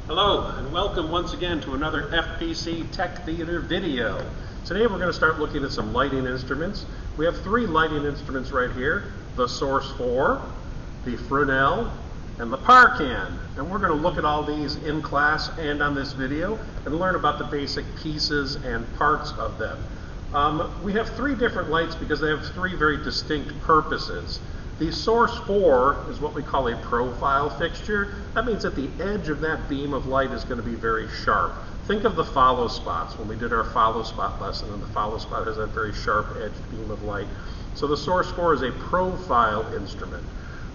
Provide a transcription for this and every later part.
Hello and welcome once again to another FPC Tech Theater video. Today we're going to start looking at some lighting instruments. We have three lighting instruments right here, the Source 4, the Fresnel, and the Parcan. And we're going to look at all these in class and on this video and learn about the basic pieces and parts of them. We have three different lights because they have three very distinct purposes. The Source 4 is what we call a profile fixture. That means that the edge of that beam of light is going to be very sharp. Think of the follow spots when we did our follow spot lesson, and the follow spot has that very sharp edged beam of light. So the Source 4 is a profile instrument.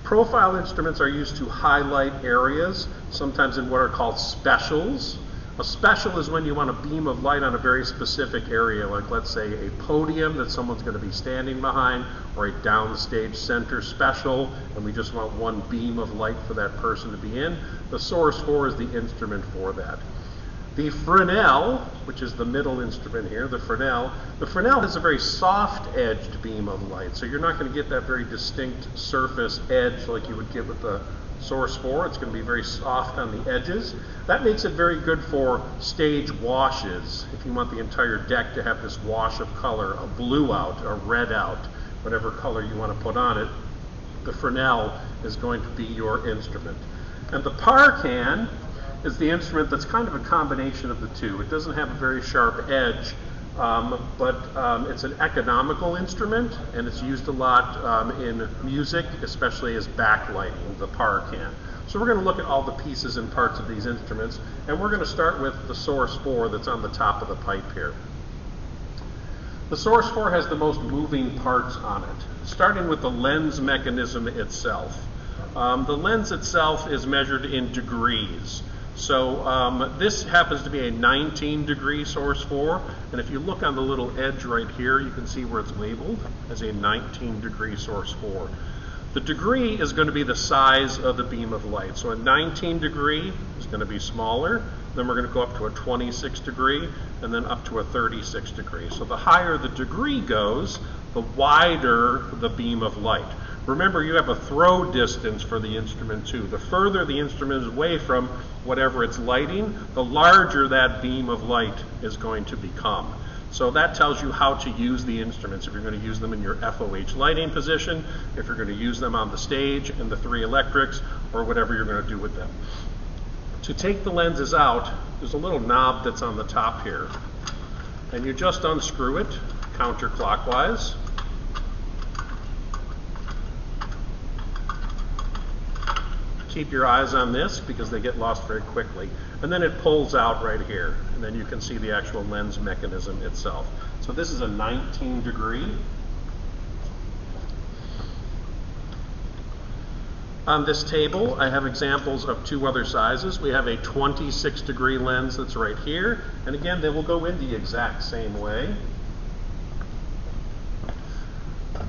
Profile instruments are used to highlight areas, sometimes in what are called specials. A special is when you want a beam of light on a very specific area, like let's say a podium that someone's going to be standing behind, or a downstage center special, and we just want one beam of light for that person to be in. The Source 4 is the instrument for that. The Fresnel, which is the middle instrument here, the Fresnel has a very soft-edged beam of light, so you're not going to get that very distinct surface edge like you would get with the Source 4. It's going to be very soft on the edges. That makes it very good for stage washes. If you want the entire deck to have this wash of color, a blue out, a red out, whatever color you want to put on it, the Fresnel is going to be your instrument. And the Parcan is the instrument that's kind of a combination of the two. It doesn't have a very sharp edge, but it's an economical instrument, and it's used a lot in music, especially as backlighting, the Parcan. So we're going to look at all the pieces and parts of these instruments, and we're going to start with the Source 4 that's on the top of the pipe here. The Source 4 has the most moving parts on it, starting with the lens mechanism itself. The lens itself is measured in degrees. So this happens to be a 19-degree Source 4, and if you look on the little edge right here, you can see where it's labeled as a 19-degree Source 4. The degree is going to be the size of the beam of light. So a 19-degree is going to be smaller, then we're going to go up to a 26-degree, and then up to a 36-degree. So the higher the degree goes, the wider the beam of light. Remember, you have a throw distance for the instrument too. The further the instrument is away from whatever it's lighting, the larger that beam of light is going to become. So that tells you how to use the instruments. If you're going to use them in your FOH lighting position, if you're going to use them on the stage in the three electrics, or whatever you're going to do with them. To take the lenses out, there's a little knob that's on the top here. And you just unscrew it counterclockwise. Keep your eyes on this because they get lost very quickly. And then it pulls out right here, and then you can see the actual lens mechanism itself. So this is a 19-degree. On this table, I have examples of two other sizes. We have a 26-degree lens that's right here, and again, they will go in the exact same way.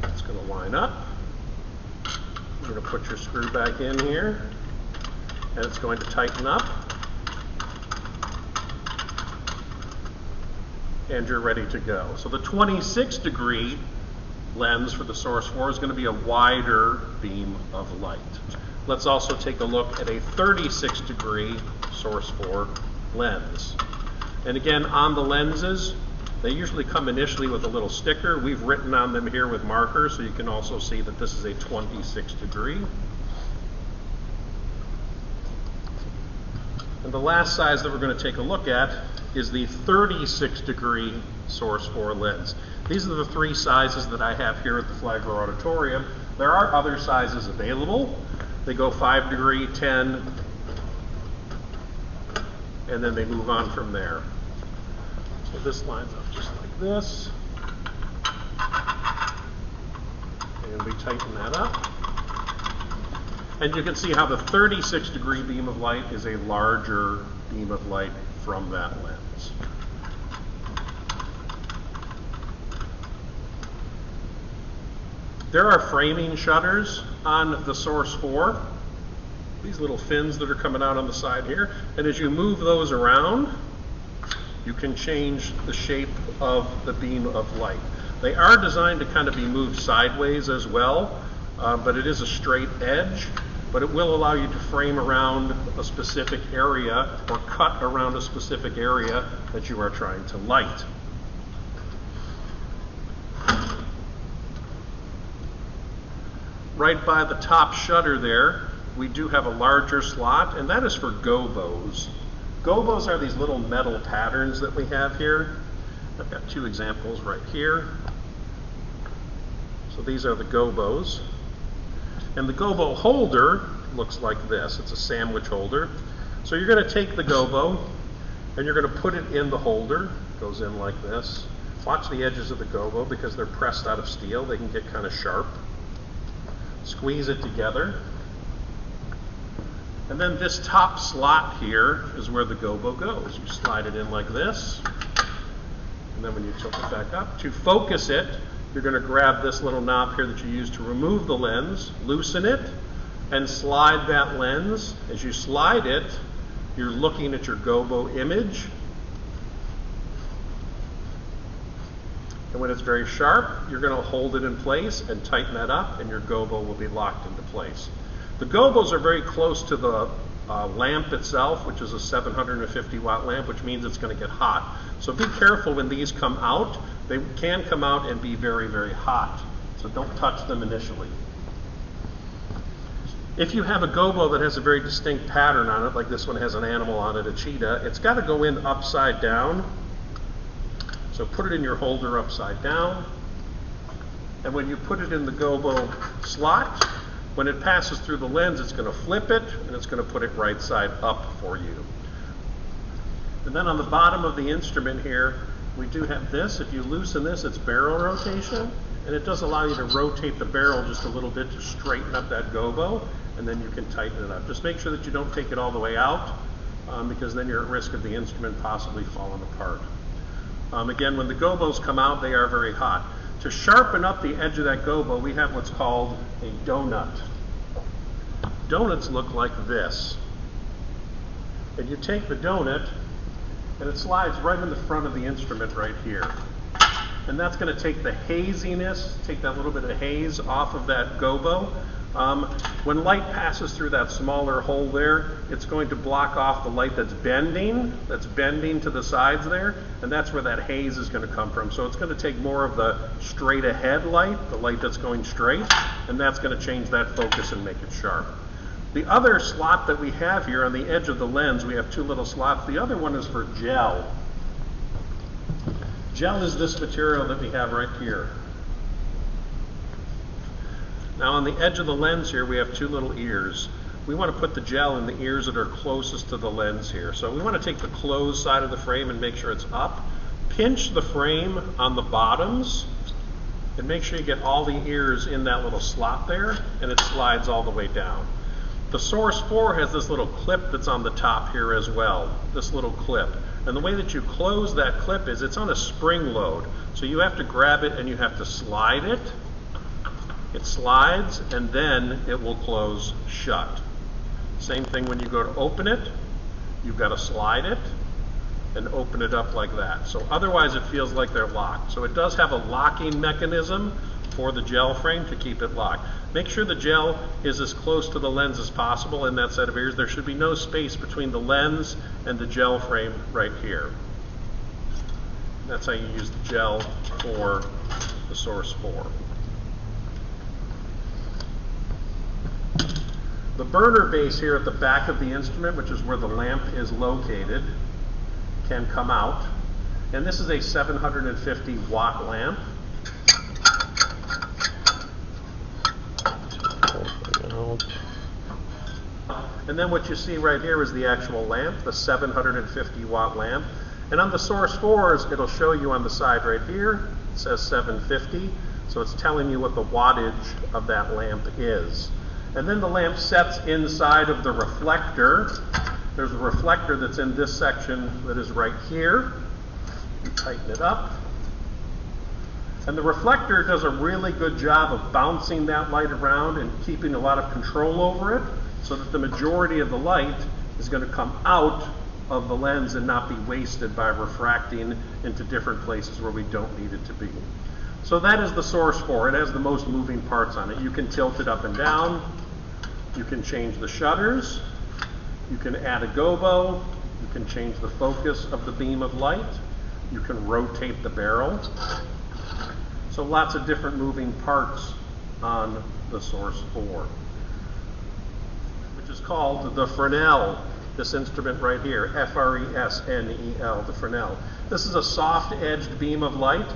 It's going to line up. You're going to put your screw back in here, and it's going to tighten up, and you're ready to go. So the 26-degree lens for the Source 4 is going to be a wider beam of light. Let's also take a look at a 36-degree Source 4 lens. And again, on the lenses, they usually come initially with a little sticker. We've written on them here with markers, so you can also see that this is a 26-degree. And the last size that we're going to take a look at is the 36-degree Source 4 lens. These are the three sizes that I have here at the Flagler Auditorium. There are other sizes available. They go 5-degree, 10, and then they move on from there. So this lines up just like this, and we tighten that up. And you can see how the 36-degree beam of light is a larger beam of light from that lens. There are framing shutters on the Source 4. These little fins that are coming out on the side here, and as you move those around, you can change the shape of the beam of light. They are designed to kind of be moved sideways as well, but it is a straight edge. but it will allow you to frame around a specific area or cut around a specific area that you are trying to light. Right by the top shutter there, we do have a larger slot, and that is for gobos. Gobos are these little metal patterns that we have here. I've got two examples right here. So these are the gobos. And the gobo holder looks like this. It's a sandwich holder. So you're going to take the gobo and you're going to put it in the holder. It goes in like this. Watch the edges of the gobo because they're pressed out of steel. They can get kind of sharp. Squeeze it together. And then this top slot here is where the gobo goes. You slide it in like this. And then when you tilt it back up, to focus it, you're going to grab this little knob here that you use to remove the lens, loosen it, and slide that lens. As you slide it, you're looking at your gobo image. And when it's very sharp, you're going to hold it in place and tighten that up, and your gobo will be locked into place. The gobos are very close to the lamp itself, which is a 750 watt lamp, which means it's going to get hot. So be careful when these come out. They can come out and be very, very hot. So don't touch them initially. If you have a gobo that has a very distinct pattern on it, like this one has an animal on it, a cheetah, it's got to go in upside down. So put it in your holder upside down. And when you put it in the gobo slot, when it passes through the lens, it's going to flip it, and it's going to put it right side up for you. And then on the bottom of the instrument here, we do have this. If you loosen this, it's barrel rotation, and it does allow you to rotate the barrel just a little bit to straighten up that gobo, and then you can tighten it up. Just make sure that you don't take it all the way out, because then you're at risk of the instrument possibly falling apart. Again, when the gobos come out, they are very hot. To sharpen up the edge of that gobo, we have what's called a donut. Donuts look like this. And you take the donut, and it slides right in the front of the instrument right here. And that's going to take the haziness, take that little bit of haze off of that gobo. When light passes through that smaller hole there, it's going to block off the light that's bending to the sides there, and that's where that haze is going to come from. So it's going to take more of the straight ahead light, the light that's going straight, and that's going to change that focus and make it sharp. The other slot that we have here on the edge of the lens, we have two little slots. The other one is for gel. Gel is this material that we have right here. Now on the edge of the lens here, we have two little ears. We want to put the gel in the ears that are closest to the lens here. So we want to take the closed side of the frame and make sure it's up. Pinch the frame on the bottoms and make sure you get all the ears in that little slot there, and it slides all the way down. The Source 4 has this little clip that's on the top here as well, this little clip. And the way that you close that clip is it's on a spring load. So you have to grab it and you have to slide it. It slides and then it will close shut. Same thing when you go to open it, you've got to slide it and open it up like that. So otherwise it feels like they're locked. So it does have a locking mechanism for the gel frame to keep it locked. Make sure the gel is as close to the lens as possible in that set of ears. There should be no space between the lens and the gel frame right here. That's how you use the gel for the Source 4. The burner base here at the back of the instrument, which is where the lamp is located, can come out. And this is a 750 watt lamp. And then what you see right here is the actual lamp, the 750 watt lamp. And on the Source 4s, it'll show you on the side right here, it says 750. So it's telling you what the wattage of that lamp is. And then the lamp sets inside of the reflector. There's a reflector that's in this section that is right here. You tighten it up. And the reflector does a really good job of bouncing that light around and keeping a lot of control over it so that the majority of the light is going to come out of the lens and not be wasted by refracting into different places where we don't need it to be. So that is the Source 4. It has the most moving parts on it. You can tilt it up and down. You can change the shutters, you can add a gobo, you can change the focus of the beam of light, you can rotate the barrel. So lots of different moving parts on the Source 4, which is called the Fresnel, this instrument right here, F-R-E-S-N-E-L, the Fresnel. This is a soft-edged beam of light,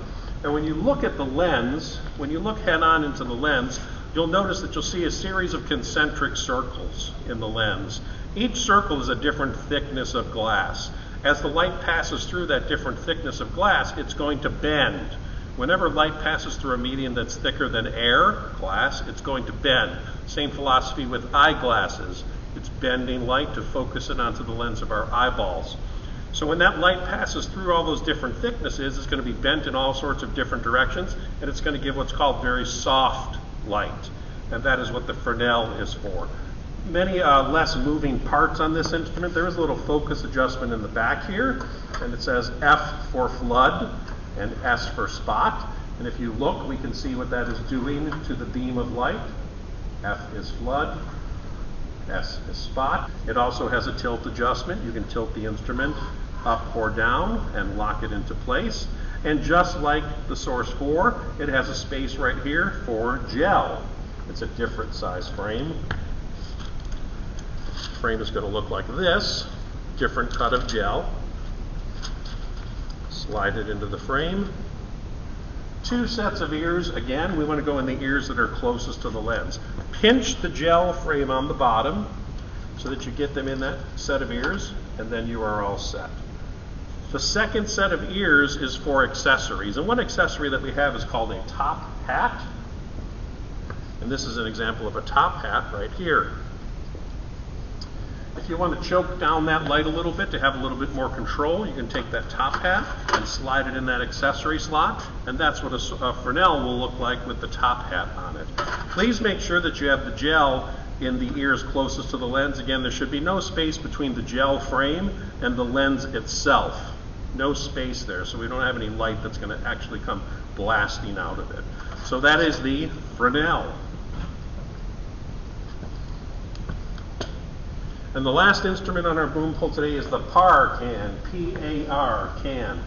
and when you look at the lens, when you look head-on into the lens, you'll notice that you'll see a series of concentric circles in the lens. Each circle is a different thickness of glass. As the light passes through that different thickness of glass, it's going to bend. Whenever light passes through a medium that's thicker than air, glass, it's going to bend. Same philosophy with eyeglasses. It's bending light to focus it onto the lens of our eyeballs. So when that light passes through all those different thicknesses, it's going to be bent in all sorts of different directions, and it's going to give what's called very soft light. And that is what the Fresnel is for. Many less moving parts on this instrument. There is a little focus adjustment in the back here, and it says F for flood and S for spot. And if you look, we can see what that is doing to the beam of light. F is flood, S is spot. It also has a tilt adjustment. You can tilt the instrument up or down and lock it into place. And just like the Source 4, it has a space right here for gel. It's a different size frame. The frame is going to look like this, different cut of gel. Slide it into the frame. 2 sets of ears. Again, we want to go in the ears that are closest to the lens. Pinch the gel frame on the bottom so that you get them in that set of ears, and then you are all set. The second set of ears is for accessories, and one accessory that we have is called a top hat. And this is an example of a top hat right here. If you want to choke down that light a little bit to have a little bit more control, you can take that top hat and slide it in that accessory slot, and that's what a Fresnel will look like with the top hat on it. Please make sure that you have the gel in the ears closest to the lens. Again, there should be no space between the gel frame and the lens itself. No space there, so we don't have any light that's going to actually come blasting out of it. So that is the Fresnel. And the last instrument on our boom pole today is the PAR can, P-A-R, can.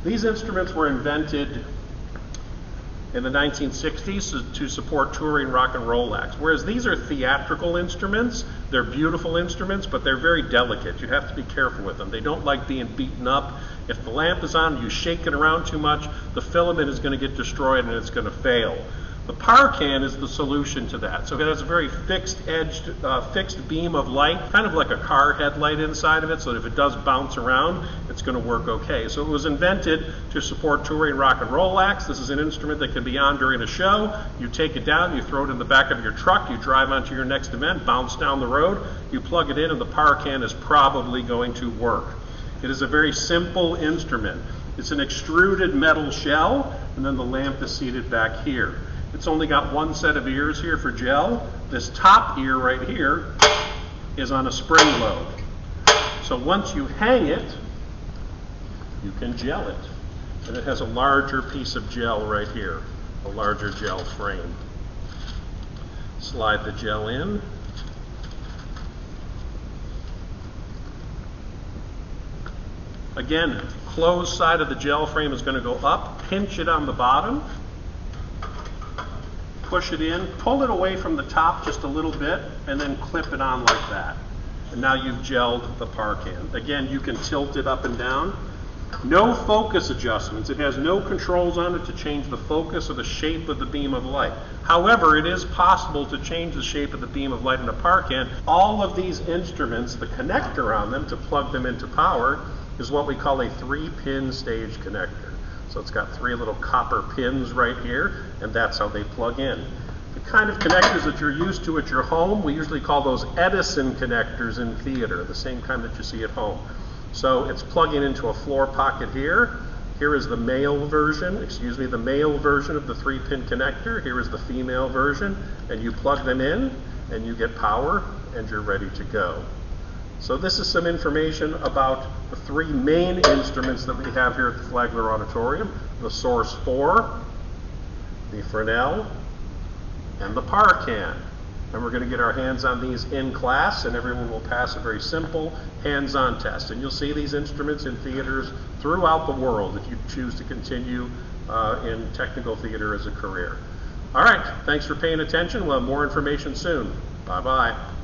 These instruments were invented in the 1960s to support touring rock and roll acts. Whereas these are theatrical instruments, they're beautiful instruments, but they're very delicate. You have to be careful with them. They don't like being beaten up. If the lamp is on, you shake it around too much, the filament is going to get destroyed and it's going to fail. The PAR can is the solution to that. So it has a very fixed-edged, fixed beam of light, kind of like a car headlight inside of it, so that if it does bounce around, it's going to work okay. So it was invented to support touring rock and roll acts. This is an instrument that can be on during a show. You take it down, you throw it in the back of your truck, you drive onto your next event, bounce down the road, you plug it in, and the PAR can is probably going to work. It is a very simple instrument. It's an extruded metal shell, and then the lamp is seated back here. It's only got one set of ears here for gel. This top ear right here is on a spring load. So once you hang it, you can gel it. And it has a larger piece of gel right here, a larger gel frame. Slide the gel in. Again, closed side of the gel frame is going to go up. Pinch it on the bottom. Push it in, pull it away from the top just a little bit, and then clip it on like that. And now you've gelled the PAR can. Again, you can tilt it up and down. No focus adjustments. It has no controls on it to change the focus or the shape of the beam of light. However, it is possible to change the shape of the beam of light in a PAR can. All of these instruments, the connector on them to plug them into power is what we call a 3-pin stage connector. So it's got 3 little copper pins right here, and that's how they plug in. The kind of connectors that you're used to at your home, we usually call those Edison connectors in theater, the same kind that you see at home. So it's plugging into a floor pocket here. Here is the male version, the male version of the 3-pin connector. Here is the female version, and you plug them in, and you get power, and you're ready to go. So this is some information about the 3 main instruments that we have here at the Flagler Auditorium: the Source 4, the Fresnel, and the PAR can. And we're going to get our hands on these in class, and everyone will pass a very simple hands-on test. And you'll see these instruments in theaters throughout the world if you choose to continue in technical theater as a career. All right, thanks for paying attention. We'll have more information soon. Bye-bye.